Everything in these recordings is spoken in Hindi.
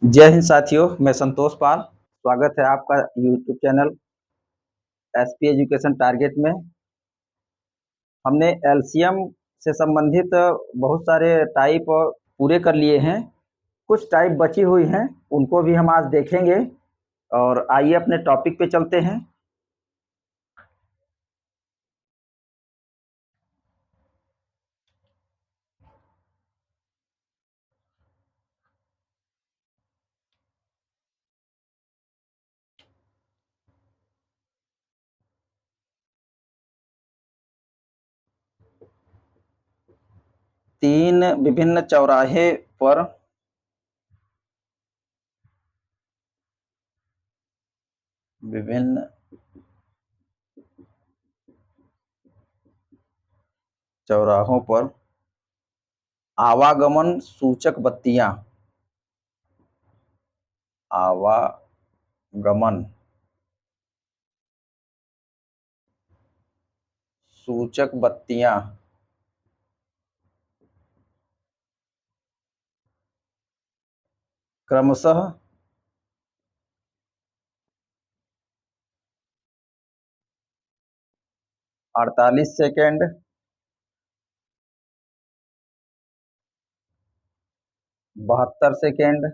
जय हिंद साथियों, मैं संतोष पाल। स्वागत है आपका YouTube channel SP education target में। हमने एलसीएम से संबंधित बहुत सारे टाइप पूरे कर लिए हैं। कुछ टाइप बची हुई हैं, उनको भी हम आज देखेंगे। और आइए अपने टॉपिक पे चलते हैं। तीन विभिन्न चौराहे पर विभिन्न चौराहों पर आवागमन सूचक बत्तियां आवागमन सूचक बत्तियां क्रमशः 48 सेकेंड, 72 सेकेंड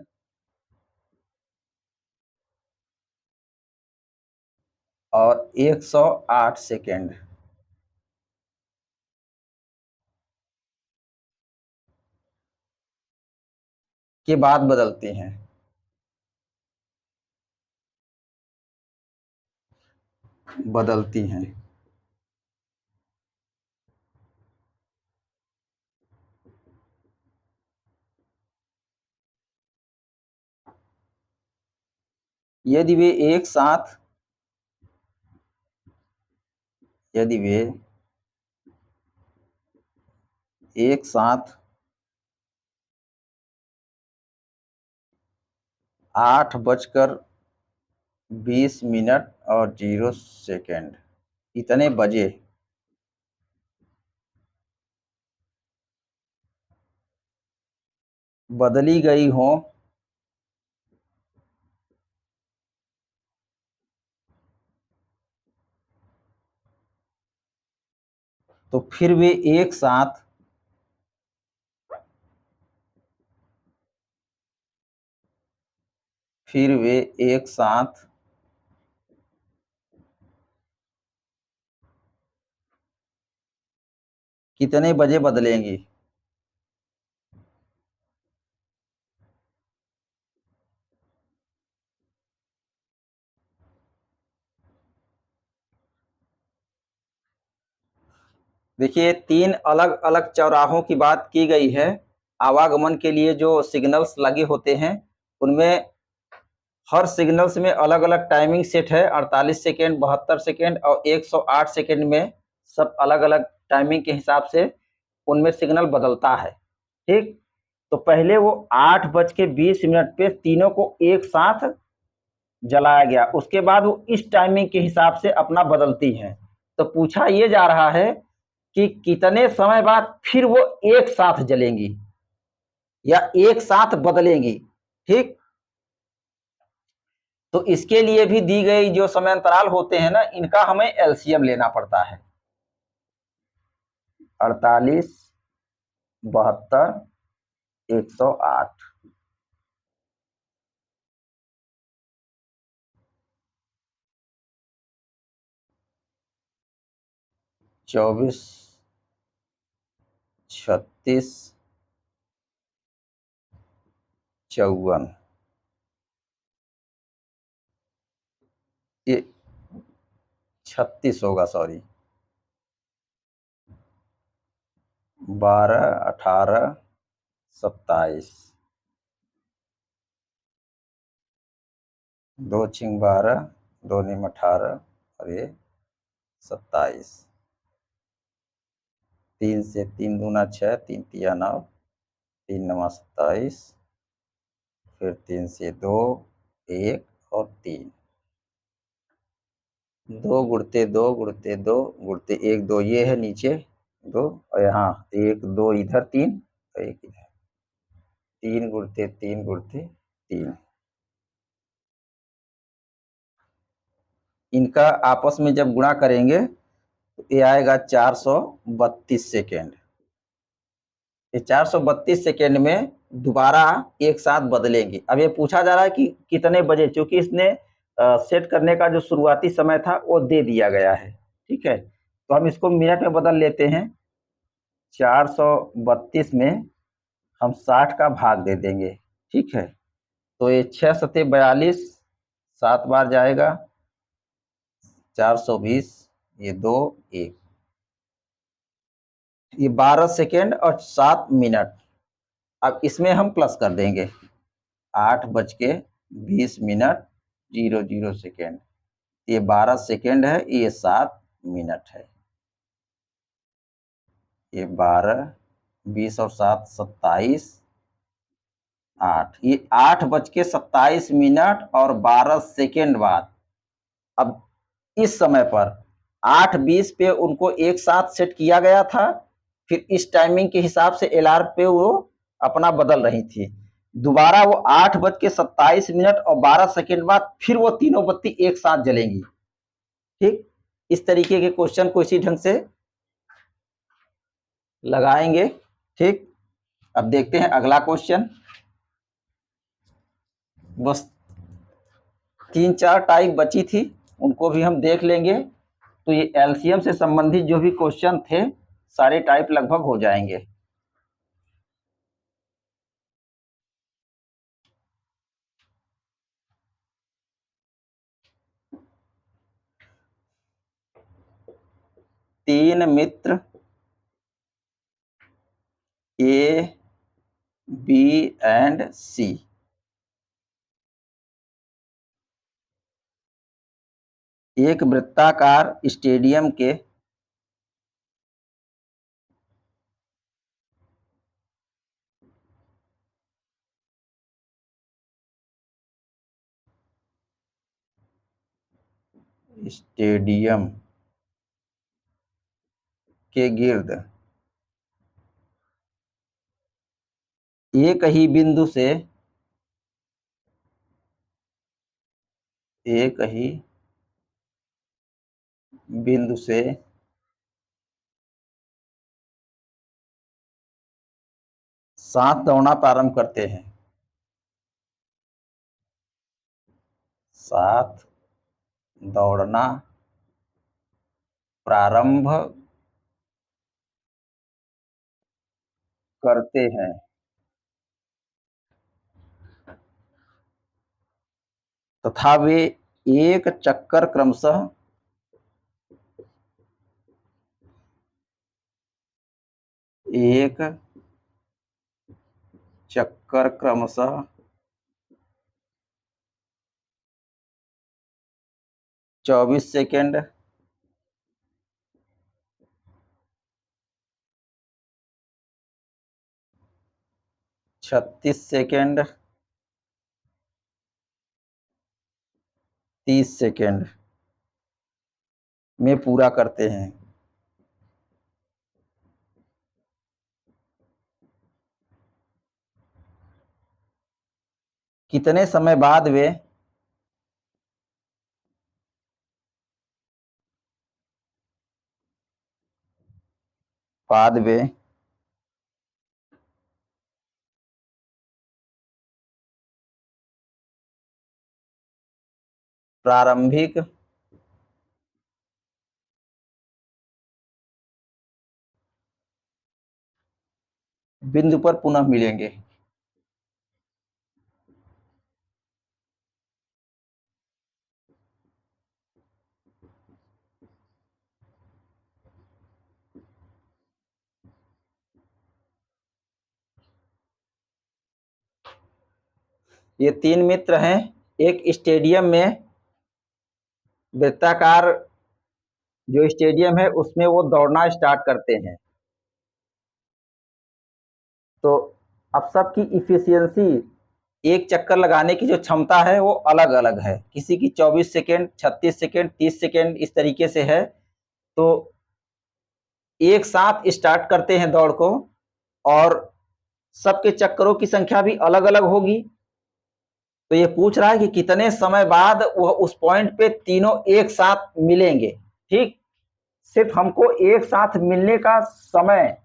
और 108 सेकेंड के बाद बदलती हैं। यदि वे एक साथ 8:20 और 0 सेकेंड इतने बजे बदली गई हो तो फिर वे एक साथ कितने बजे बदलेंगी? देखिए, तीन अलग अलग चौराहों की बात की गई है। आवागमन के लिए जो सिग्नल्स लगे होते हैं उनमें हर सिग्नल्स में अलग अलग टाइमिंग सेट है। 48 सेकेंड, 72 सेकेंड और 108 सेकेंड में सब अलग अलग टाइमिंग के हिसाब से उनमें सिग्नल बदलता है। ठीक, तो पहले वो 8:20 पे तीनों को एक साथ जलाया गया, उसके बाद वो इस टाइमिंग के हिसाब से अपना बदलती हैं। तो पूछा ये जा रहा है कि कितने समय बाद फिर वो एक साथ जलेंगी या एक साथ बदलेंगी। ठीक, तो इसके लिए भी दी गई जो समय अंतराल होते हैं ना, इनका हमें एलसीएम लेना पड़ता है। 48, 72, 108। चौबीस, 36, 54, ये 36 होगा, सॉरी। 12, 18, 27, 2 छिंग 12, 2 निम 18 और ये 27। 3 से 3 दूना 6, 3 तिया 9, 3 नमा 27, फिर 3 से 2, 1 और 3। 2 गुणते 2 गुणते 2 गुणते 1 2, ये है नीचे 2 और यहाँ 1 2 इधर 3 और 1 इधर। 3 गुणते 3 गुणते 3। इनका आपस में जब गुणा करेंगे तो ये आएगा 432 सेकेंड। ये 432 सेकेंड में दोबारा एक साथ बदलेंगे। अब ये पूछा जा रहा है कि कितने बजे, क्योंकि इसने सेट करने का जो शुरुआती समय था वो दे दिया गया है। ठीक है, तो हम इसको मिनट में बदल लेते हैं। 432 में हम 60 का भाग दे देंगे। ठीक है, तो ये 6 सते 42, 7 बार जाएगा 420, ये 2 1, ये 12 सेकेंड और 7 मिनट। अब इसमें हम प्लस कर देंगे 8:20 00 सेकेंड। ये 12 सेकेंड है, ये 7 मिनट है। ये 12 20 और 7 27 8, ये 8:27 और 12 सेकेंड बाद। अब इस समय पर 8:20 पे उनको एक साथ सेट किया गया था, फिर इस टाइमिंग के हिसाब से एलआर पे वो अपना बदल रही थी। दोबारा वो 8:27 और 12 सेकेंड बाद फिर वो तीनों बत्ती एक साथ जलेंगी। ठीक, इस तरीके के क्वेश्चन को इसी ढंग से लगाएंगे। ठीक, अब देखते हैं अगला क्वेश्चन। बस 3-4 टाइप बची थी, उनको भी हम देख लेंगे। तो ये एलसीएम से संबंधित जो भी क्वेश्चन थे सारे टाइप लगभग हो जाएंगे। तीन मित्र ए बी एंड सी एक वृत्ताकार स्टेडियम के स्टेडियम के गिर्द एक ही बिंदु से एक ही बिंदु से साथ दौड़ना प्रारंभ करते हैं। साथ दौड़ना प्रारंभ करते हैं तथा वे एक चक्कर क्रमशः एक चक्कर क्रमशः 24 सेकेंड 36 सेकेंड 30 सेकेंड में पूरा करते हैं। कितने समय बाद वे प्रारंभिक बिंदु पर पुनः मिलेंगे। ये तीन मित्र हैं, एक स्टेडियम में वृत्ताकार जो स्टेडियम है उसमें वो दौड़ना स्टार्ट करते हैं। तो अब सबकी इफिशियंसी, एक चक्कर लगाने की जो क्षमता है वो अलग अलग है। किसी की 24 सेकेंड 36 सेकेंड 30 सेकेंड इस तरीके से है। तो एक साथ स्टार्ट करते हैं दौड़ को और सबके चक्करों की संख्या भी अलग अलग होगी। तो ये पूछ रहा है कि कितने समय बाद वह उस पॉइंट पे तीनों एक साथ मिलेंगे। ठीक, सिर्फ हमको एक साथ मिलने का समय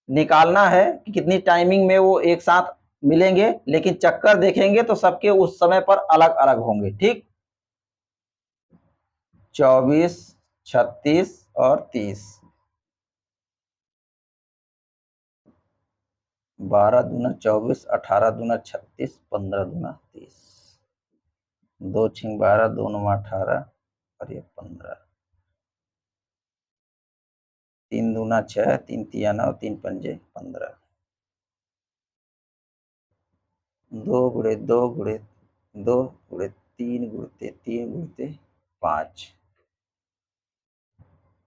निकालना है कि कितनी टाइमिंग में वो एक साथ मिलेंगे, लेकिन चक्कर देखेंगे तो सबके उस समय पर अलग अलग होंगे। ठीक, 24, 36 और 30। 12 दूना 24, 18 दूना 36, 15 दूना 30, 2 छिंग 12, 2 9 18 और ये 15, 3 दूना 6, 3 तिया 9, 3 पंजे 15, 2 गुणे 2 गुणे 2 गुणे 3 गुणते 3 गुणते 5,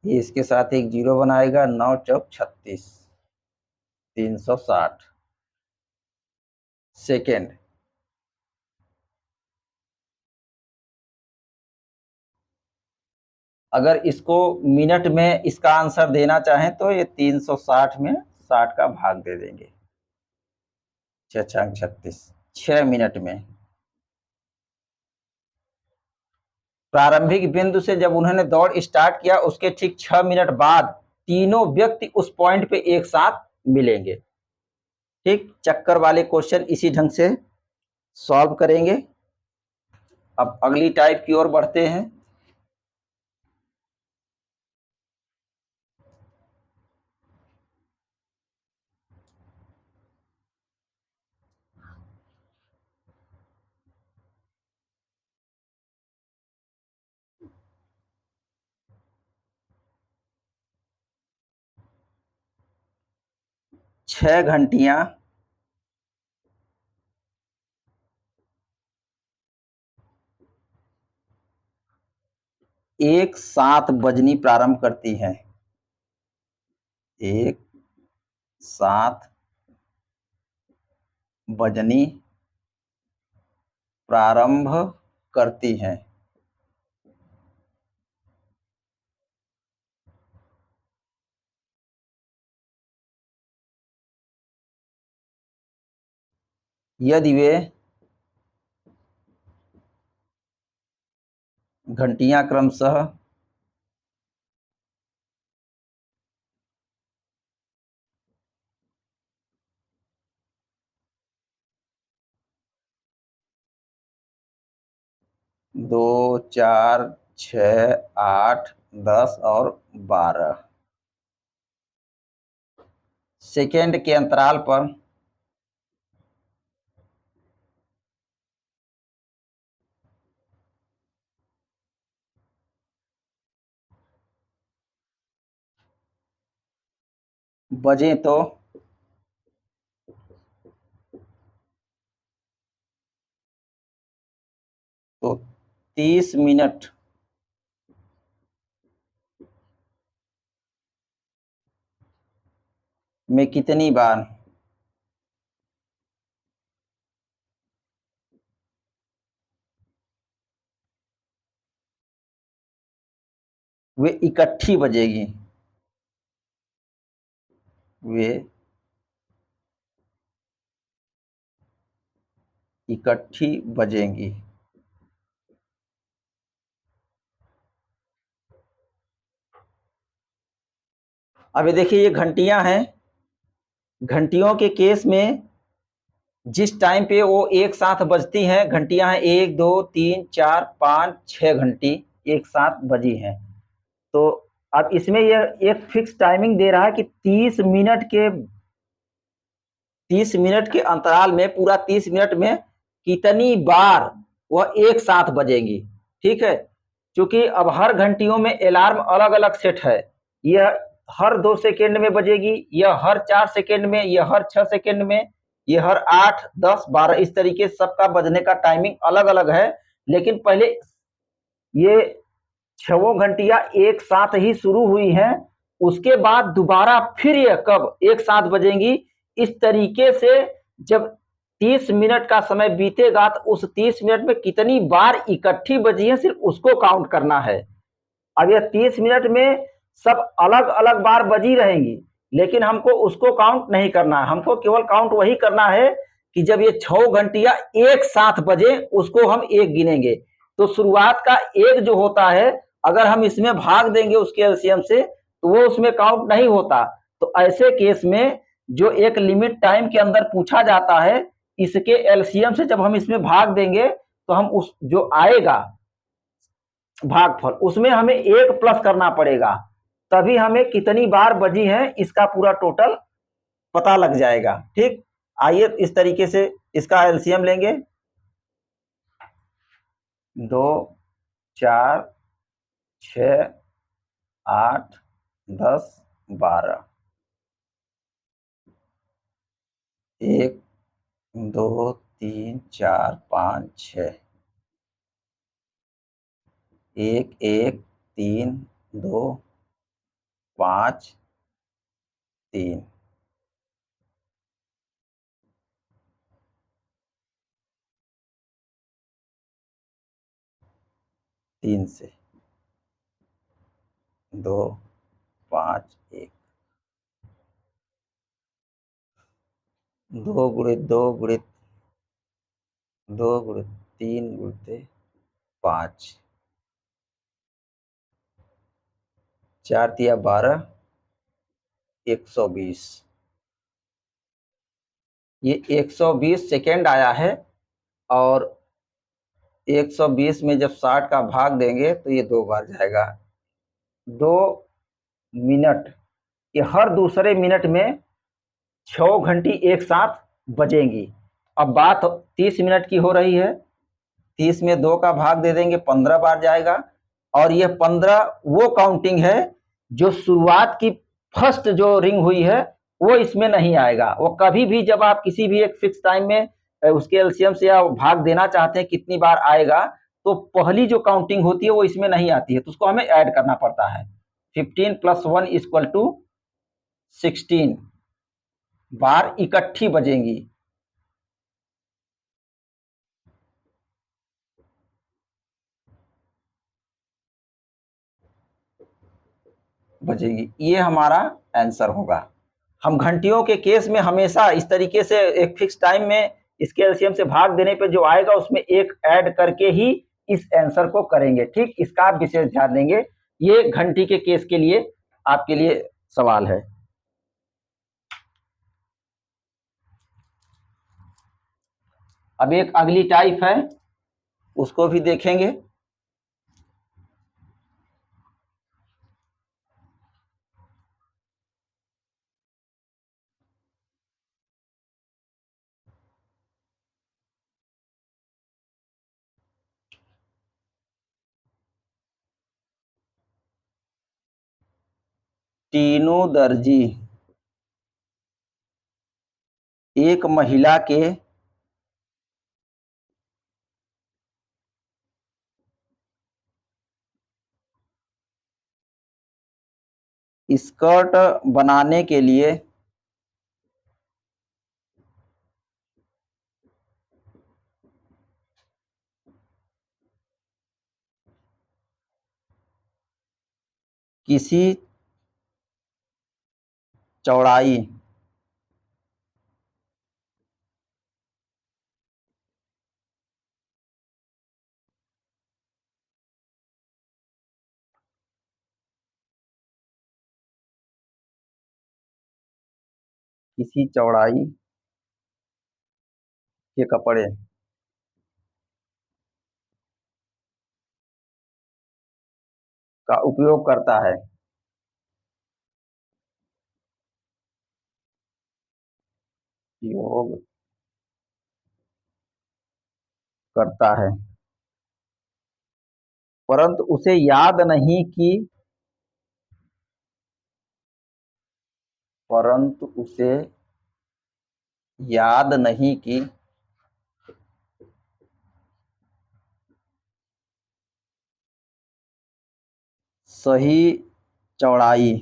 ये इसके साथ एक जीरो बनाएगा। 9 चौक 36, 360 सेकेंड। अगर इसको मिनट में इसका आंसर देना चाहें तो ये 360 में 60 का भाग दे देंगे। 6 छंग 36, 6 मिनट में। प्रारंभिक बिंदु से जब उन्होंने दौड़ स्टार्ट किया उसके ठीक 6 मिनट बाद तीनों व्यक्ति उस पॉइंट पे एक साथ मिलेंगे। ठीक, चक्कर वाले क्वेश्चन इसी ढंग से सॉल्व करेंगे। अब अगली टाइप की ओर बढ़ते हैं। छह घंटियां एक साथ बजनी प्रारंभ करती हैं। एक साथ बजनी प्रारंभ करती हैं। यदि वे घंटियां क्रमशः दो, 4, 6, 8, 10 और 12 सेकेंड के अंतराल पर बजे तो 30 मिनट में कितनी बार वे इकट्ठी बजेगी। वे इकट्ठी बजेंगी। अब ये देखिए, ये घंटियां हैं। घंटियों के केस में जिस टाइम पे वो एक साथ बजती हैं, घंटियां हैं 1, 2, 3, 4, 5, 6 घंटी एक साथ बजी हैं। तो अब इसमें ये एक फिक्स टाइमिंग दे रहा है कि 30 मिनट के अंतराल में, पूरा 30 मिनट में कितनी बार वह एक साथ बजेंगी। ठीक है, क्योंकि अब हर घंटियों में अलार्म अलग अलग सेट है। यह हर 2 सेकेंड में बजेगी, यह हर 4 सेकेंड में, यह हर 6 सेकेंड में, यह हर 8, 10, 12, इस तरीके से सबका बजने का टाइमिंग अलग अलग है। लेकिन पहले ये 6 घंटियां एक साथ ही शुरू हुई हैं, उसके बाद दोबारा फिर ये कब एक साथ बजेंगी, इस तरीके से जब 30 मिनट का समय बीतेगा तो उस 30 मिनट में कितनी बार इकट्ठी बजी है सिर्फ उसको काउंट करना है। अब यह 30 मिनट में सब अलग अलग बार बजी रहेंगी, लेकिन हमको उसको काउंट नहीं करना है। हमको केवल काउंट वही करना है कि जब ये 6 घंटिया एक साथ बजे उसको हम एक गिनेंगे। तो शुरुआत का एक जो होता है अगर हम इसमें भाग देंगे उसके एलसीएम से तो वो उसमें काउंट नहीं होता। तो ऐसे केस में जो एक लिमिट टाइम के अंदर पूछा जाता है इसके एलसीएम से जब हम इसमें भाग देंगे तो हम उस जो आएगा भागफल उसमें हमें एक प्लस करना पड़ेगा, तभी हमें कितनी बार बजी है इसका पूरा टोटल पता लग जाएगा। ठीक, आइए इस तरीके से इसका एलसीएम लेंगे। 2, 4, 6, 8, 10, 12। 1, 2, 3, 4, 5, 6। 1, 1, 3, 2, 5, 3। तीन से 2, 5, 1। 2 गुणित 2 गुणित 2 गुणित 3 गुणित 5। 4 तिया 12, 120। ये 120 सेकेंड आया है और 120 में जब 60 का भाग देंगे तो ये 2 बार जाएगा। 2 मिनट, ये हर दूसरे मिनट में 6 घंटी एक साथ बजेंगी। अब बात 30 मिनट की हो रही है, 30 में 2 का भाग दे देंगे 15 बार जाएगा। और ये 15 वो काउंटिंग है जो शुरुआत की फर्स्ट जो रिंग हुई है वो इसमें नहीं आएगा। वो कभी भी जब आप किसी भी एक फिक्स टाइम में उसके एलसीएम से या भाग देना चाहते हैं कितनी बार आएगा तो पहली जो काउंटिंग होती है वो इसमें नहीं आती है, तो उसको हमें ऐड करना पड़ता है। 15 + 1 = 16 बार इकट्ठी बजेंगी। ये हमारा आंसर होगा। हम घंटियों के केस में हमेशा इस तरीके से एक फिक्स टाइम में इसके एलसीएम से भाग देने पे जो आएगा उसमें एक ऐड करके ही इस आंसर को करेंगे। ठीक, इसका आप विशेष ध्यान देंगे। ये घंटी के केस के लिए आपके लिए सवाल है। अब एक अगली टाइप है उसको भी देखेंगे। तीनों दर्जी एक महिला के स्कर्ट बनाने के लिए किसी चौड़ाई किसी चौड़ाई के कपड़े का उपयोग करता है। योग करता है परंतु उसे याद नहीं कि परंतु उसे याद नहीं कि सही चौड़ाई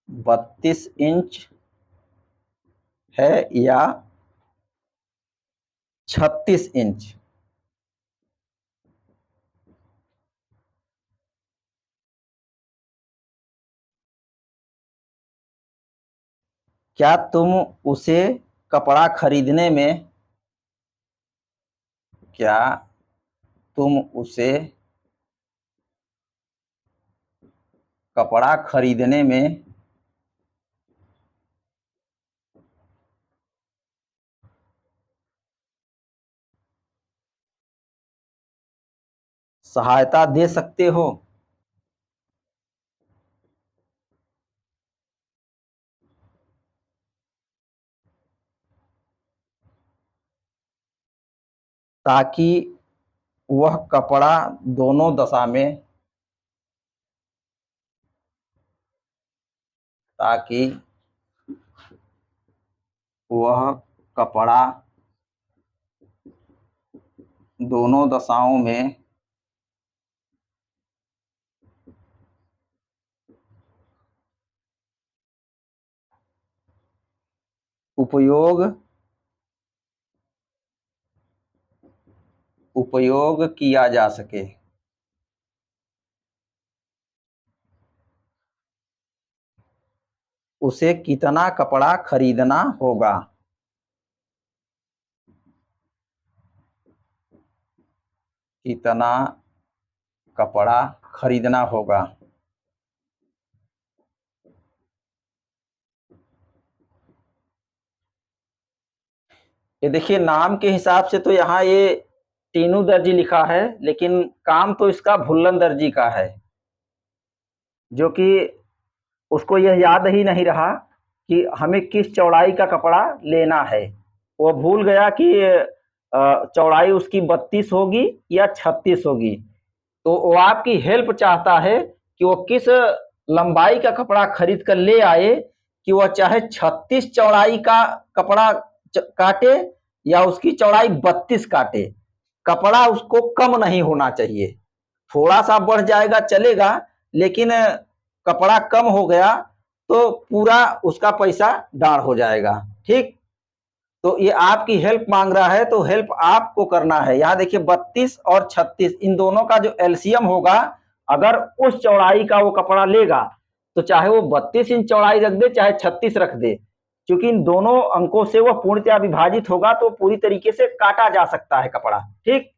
32 इंच है या 36 इंच। क्या तुम उसे कपड़ा खरीदने में क्या तुम उसे कपड़ा खरीदने में सहायता दे सकते हो? ताकि वह कपड़ा दोनों दशा में ताकि वह कपड़ा दोनों दशाओं में उपयोग किया जा सके। उसे कितना कपड़ा खरीदना होगा? कितना कपड़ा खरीदना होगा? ये देखिए, नाम के हिसाब से तो यहाँ ये टीनू दर्जी लिखा है, लेकिन काम तो इसका भुल्लन दर्जी का है, जो कि उसको यह याद ही नहीं रहा कि हमें किस चौड़ाई का कपड़ा लेना है। वो भूल गया कि चौड़ाई उसकी 32 होगी या 36 होगी। तो वो आपकी हेल्प चाहता है कि वो किस लंबाई का कपड़ा खरीद कर ले आए, कि वह चाहे 36 चौड़ाई का कपड़ा काटे या उसकी चौड़ाई 32 काटे, कपड़ा उसको कम नहीं होना चाहिए। थोड़ा सा बढ़ जाएगा चलेगा, लेकिन कपड़ा कम हो गया तो पूरा उसका पैसा डाढ़ हो जाएगा। ठीक, तो ये आपकी हेल्प मांग रहा है, तो हेल्प आपको करना है। यहाँ देखिए 32 और 36 इन दोनों का जो एलसीएम होगा, अगर उस चौड़ाई का वो कपड़ा लेगा तो चाहे वो 32 इंच चौड़ाई रख दे चाहे 36 रख दे, क्योंकि इन दोनों अंकों से वो पूर्णतया विभाजित होगा तो पूरी तरीके से काटा जा सकता है कपड़ा। ठीक,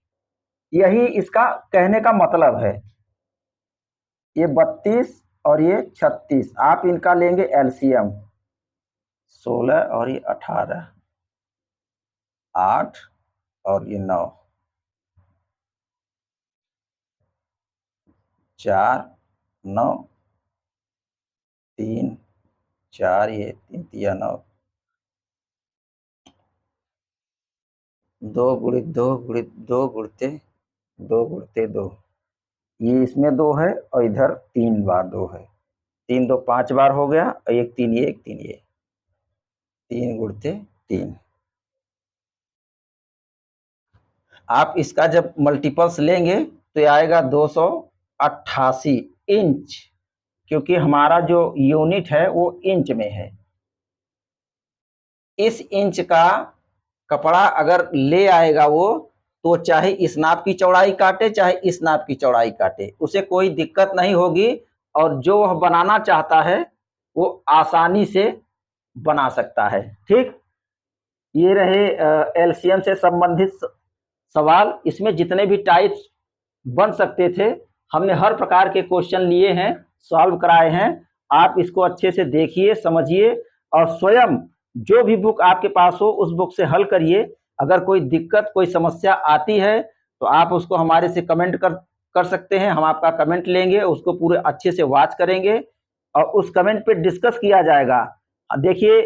यही इसका कहने का मतलब है। ये 32 और ये 36 आप इनका लेंगे एलसीएम, 16 और ये 18, 8 और ये 9, 4 9 3 4, ये 3 तिया 9, 2 गुणित 2 गुणित 2 गुणते 2 गुणते 2, ये इसमें 2 है और इधर 3 बार 2 है, 3 2 5 बार हो गया और 1 3 ये 1 3 ये, 3 गुणते 3। आप इसका जब मल्टीपल्स लेंगे तो ये आएगा 288 इंच, क्योंकि हमारा जो यूनिट है वो इंच में है। इस इंच का कपड़ा अगर ले आएगा वो, तो चाहे इस नाप की चौड़ाई काटे चाहे इस नाप की चौड़ाई काटे, उसे कोई दिक्कत नहीं होगी, और जो वह बनाना चाहता है वो आसानी से बना सकता है। ठीक, ये रहे एलसीएम से संबंधित सवाल। इसमें जितने भी टाइप्स बन सकते थे, हमने हर प्रकार के क्वेश्चन लिए हैं, सॉल्व कराए हैं। आप इसको अच्छे से देखिए, समझिए, और स्वयं जो भी बुक आपके पास हो उस बुक से हल करिए। अगर कोई दिक्कत कोई समस्या आती है तो आप उसको हमारे से कमेंट कर सकते हैं, हम आपका कमेंट लेंगे, उसको पूरे अच्छे से वॉच करेंगे और उस कमेंट पे डिस्कस किया जाएगा। देखिए,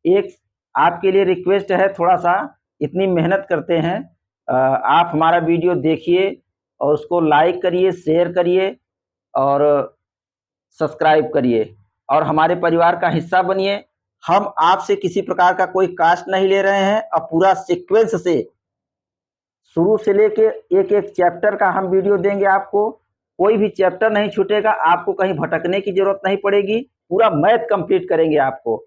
एक आपके लिए रिक्वेस्ट है, थोड़ा सा इतनी मेहनत करते हैं, आप हमारा वीडियो देखिए और उसको लाइक करिए, शेयर करिए और सब्सक्राइब करिए और हमारे परिवार का हिस्सा बनिए। हम आपसे किसी प्रकार का कोई कास्ट नहीं ले रहे हैं और पूरा सीक्वेंस से शुरू से लेके एक एक चैप्टर का हम वीडियो देंगे आपको। कोई भी चैप्टर नहीं छूटेगा, आपको कहीं भटकने की जरूरत नहीं पड़ेगी, पूरा मैथ कंप्लीट करेंगे आपको,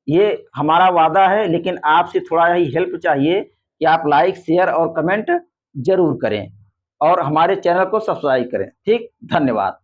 ये हमारा वादा है। लेकिन आपसे थोड़ा ही हेल्प चाहिए कि आप लाइक शेयर और कमेंट जरूर करें और हमारे चैनल को सब्सक्राइब करें। ठीक, धन्यवाद।